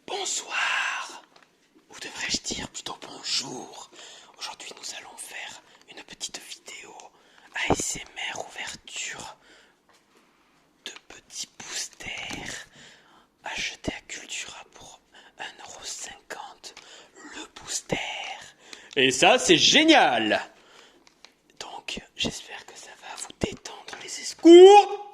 Bonsoir, ou devrais-je dire plutôt bonjour. Aujourd'hui nous allons faire une petite vidéo ASMR ouverture de petits boosters achetés à Cultura pour 1,50 € le booster. Et ça, c'est génial! Donc j'espère que ça va vous détendre les esprits. Cours!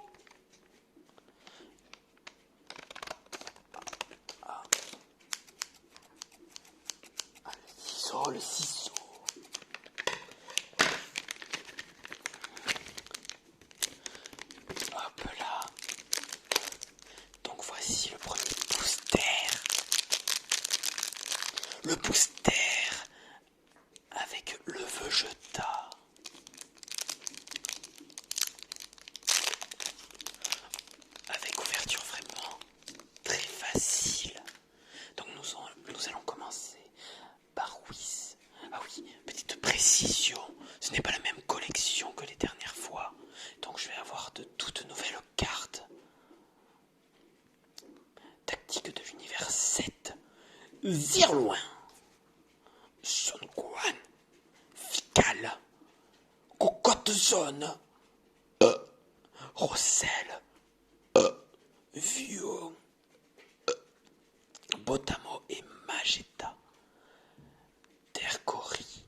Le ciseau. Hop là. Donc voici le premier booster. Le booster avec le Vegeta. Avec ouverture vraiment très facile. Donc nous allons commencer par Whis. Ah oui, petite précision, ce n'est pas la même collection que les dernières fois. Donc je vais avoir de toutes nouvelles cartes. Tactique de l'univers 7. Zirloin. Son Gohan. Fical. Cocotte Zone. Rossel. Vio. Botamo et Magetta. Tercori.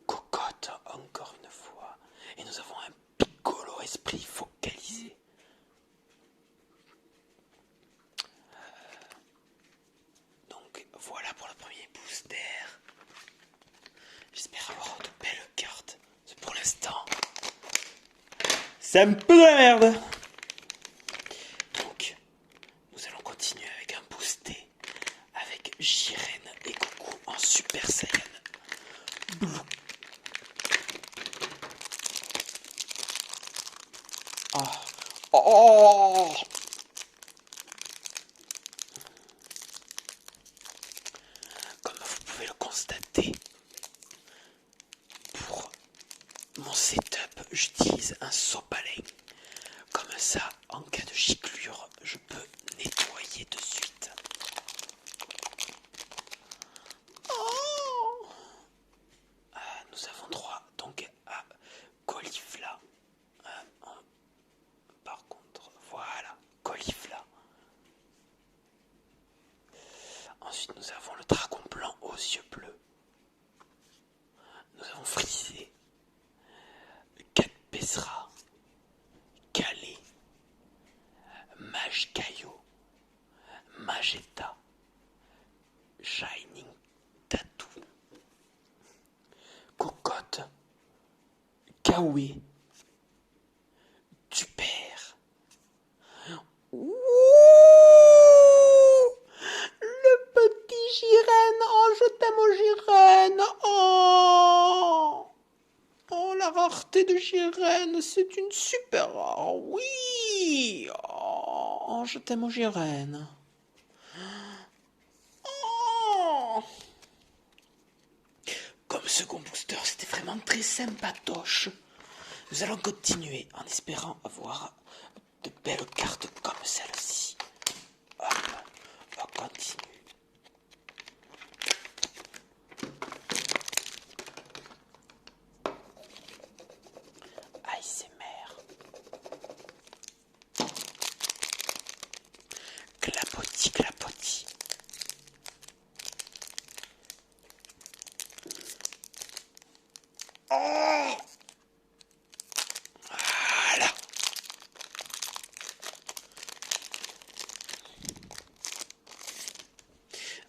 Cocotte encore une fois. Et nous avons un Piccolo esprit focalisé. Donc voilà pour le premier booster. J'espère avoir de belles cartes. C'est pour l'instant. C'est un peu de la merde! Donc nous allons continuer avec un boosté. Avec Jiren et Goku en Super Saiyan Blue. Oh. Comme vous pouvez le constater, pour mon setup, j'utilise un sopalin. Comme ça, en cas de giclure, je peux nettoyer de suite. Oh. Nous avons droit donc à Caulifla. Par contre, voilà, Caulifla. Ensuite, nous avons le dragon blanc aux yeux bleus. Nous avons Frisé, Cat Pesra, Calais, Mage Caillot, Magetta, Shining Tattoo, Cocotte, Kawe, Tupère. Ouh, le petit Jiren, oh je t'aime Jiren, oh la rareté de Jiren, c'est une super rare, oui, oh je t'aime Jiren. Oh. Comme second booster, c'était vraiment très sympatoche. Nous allons continuer en espérant avoir de belles cartes comme celle-ci. Hop, on continue. ASMR. Clapotis, clapotis. Oh! Voilà.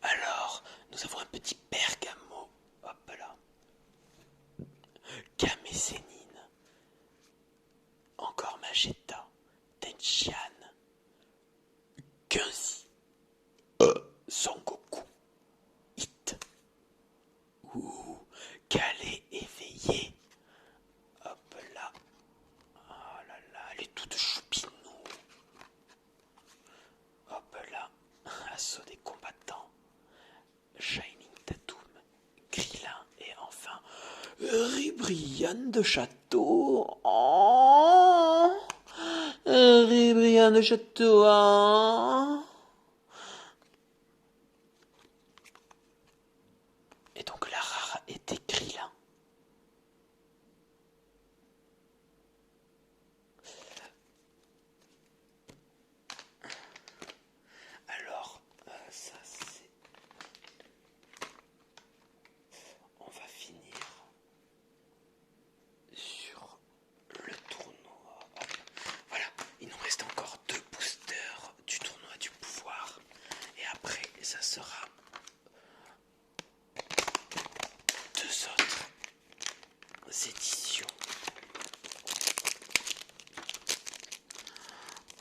Alors, nous avons un petit bergamo. Hop là. Camésénine. Encore Magetta. Tenchan. Quincy. Son Goku. Hit. Ouh. Calais éveillé. Hop là. Oh là là, elle est toute choupinou. Hop là. Assaut des combattants. Shining Tatum. Krillin et enfin Ribrianne de Château. Oh, Ribrianne de Château. Hein. ça sera 2 autres éditions.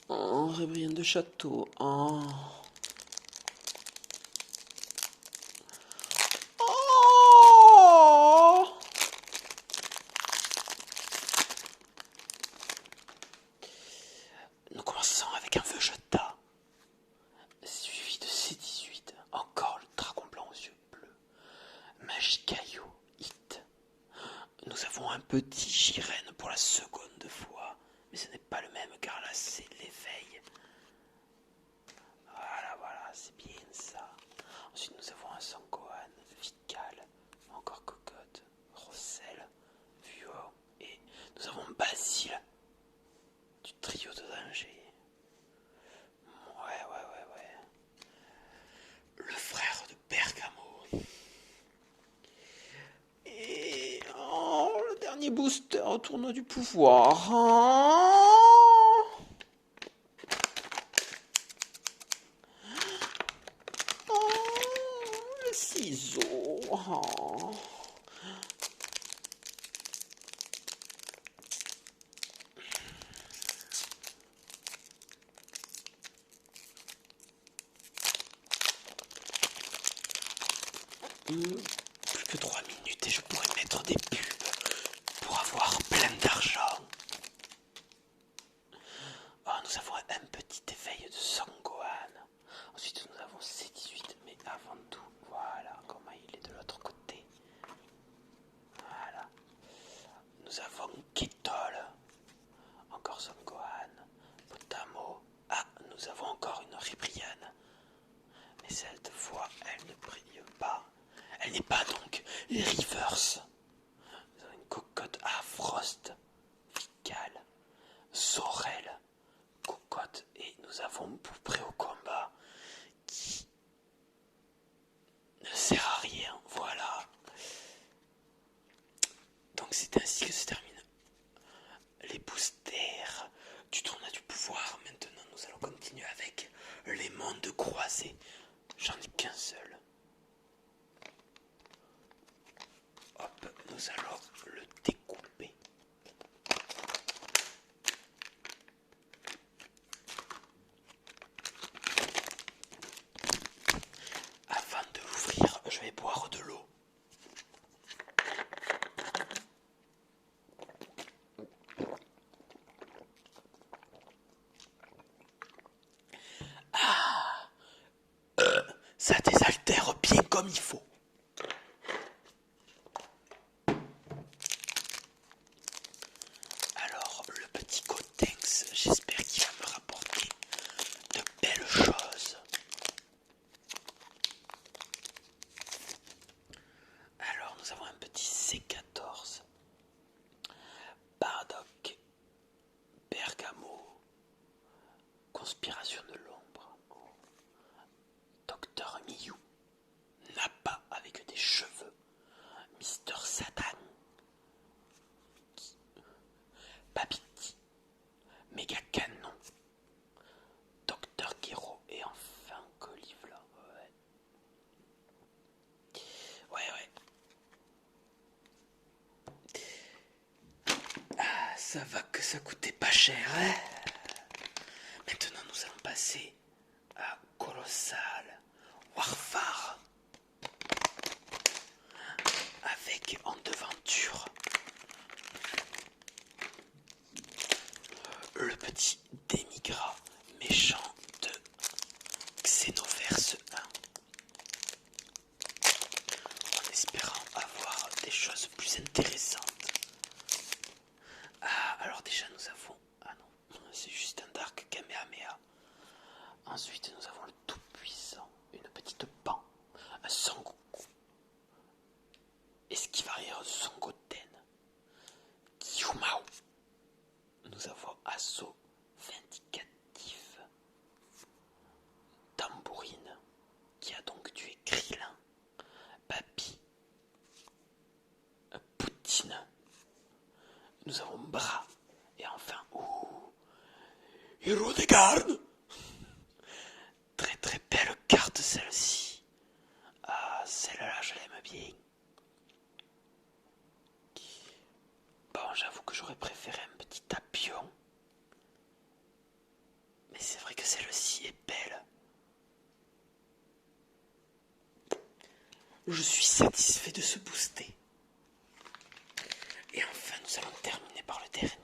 Oh, Rébriand de Château. Oh. Oh. Nous commençons avec un feu Jota, suivi de C18, encore le dragon blanc aux yeux bleus, Magicaillou, Hit. Nous avons un petit Girène pour la seconde fois, mais ce n'est pas le même car là c'est l'éveil. Voilà, c'est bien ça. Ensuite nous avons un Sangohan, Vical, encore Cocotte, Rossel, Vuo et nous avons Basile du trio de danger. Ouais. Le frère de Bergamo. Et le dernier booster au tournoi du pouvoir. Le ciseau. Plus que 3 minutes et je pourrais mettre des pubs pour avoir plein d'argent. Nous avons un petit éveil de Sangohan. Ensuite nous avons C18, mais avant tout, voilà comment il est de l'autre côté. Voilà. Nous avons Ketol, encore Sangohan, Potamo. Nous avons encore une Ribrianne. Mais cette fois, elle ne brille pas. Elle n'est pas donc les Rivers. Nous avons une Cocotte à Frost, Vical, Sorel, Cocotte et nous avons Poupré au combat qui ne sert à rien. Voilà. Donc c'est ainsi que se terminent les boosters du tournoi du pouvoir. Maintenant nous allons continuer avec les mondes croisés. J'en ai qu'un seul. Hop, nous allons le découper. Avant de l'ouvrir, je vais boire de l'eau. Ça désaltère bien comme il faut. Alors, le petit Cotex, j'espère qu'il va me rapporter de belles choses. Alors, nous avons un petit C14, Bardock, Bergamo, Conspiration de l'ombre, Docteur Miyu, Nappa avec des cheveux, Mister Satan, Babiti, Méga Canon, Docteur Gero et enfin Caulifla. Ouais. Ça va que ça coûtait pas cher, hein. Maintenant nous allons passer à Colossal Warfare avec en devanture le petit Démigra méchant de Xenoverse 1 en espérant avoir des choses plus intéressantes. Alors déjà nous avons... non, c'est juste un Dark Kamehameha. Ensuite nous avons le tout-puissant, une petite pan, un Sangoku, esquive arrière de Sangoten, Gyumao. Nous avons Assaut Vindicatif, Tambourine, qui a donc tué Krillin, Papi, Poutine. Nous avons Bras, et enfin, Héros des gardes. Très belle carte celle-ci. Je suis satisfait de ce booster. Et enfin, nous allons terminer par le dernier.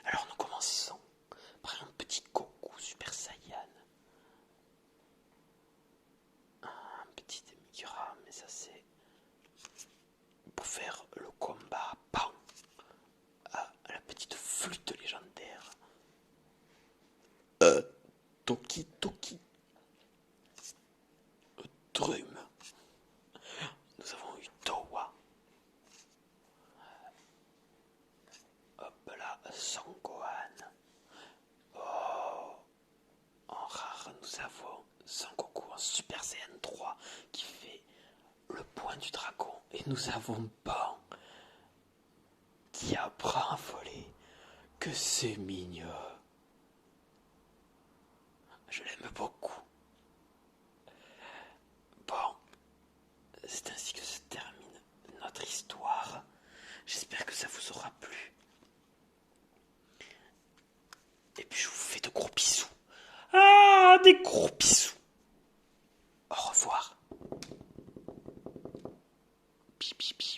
Alors nous commençons par un petit Goku Super Saiyan. Un petit demi-gras, mais ça c'est pour faire le combat Pan à la petite flûte légendaire. Toki Toki. Drum. Nous avons eu Towa. Hop là, Son Gohan. Oh, en rare, nous avons Son Goku en Super Saiyan 3 qui fait le point du dragon. Et nous avons Pan qui apprend à voler. Que c'est mignon. Je l'aime beaucoup. Bon, c'est ainsi que se termine notre histoire. J'espère que ça vous aura plu. Et puis je vous fais de gros bisous. Ah, des gros bisous. Au revoir. Pi, pi, pi.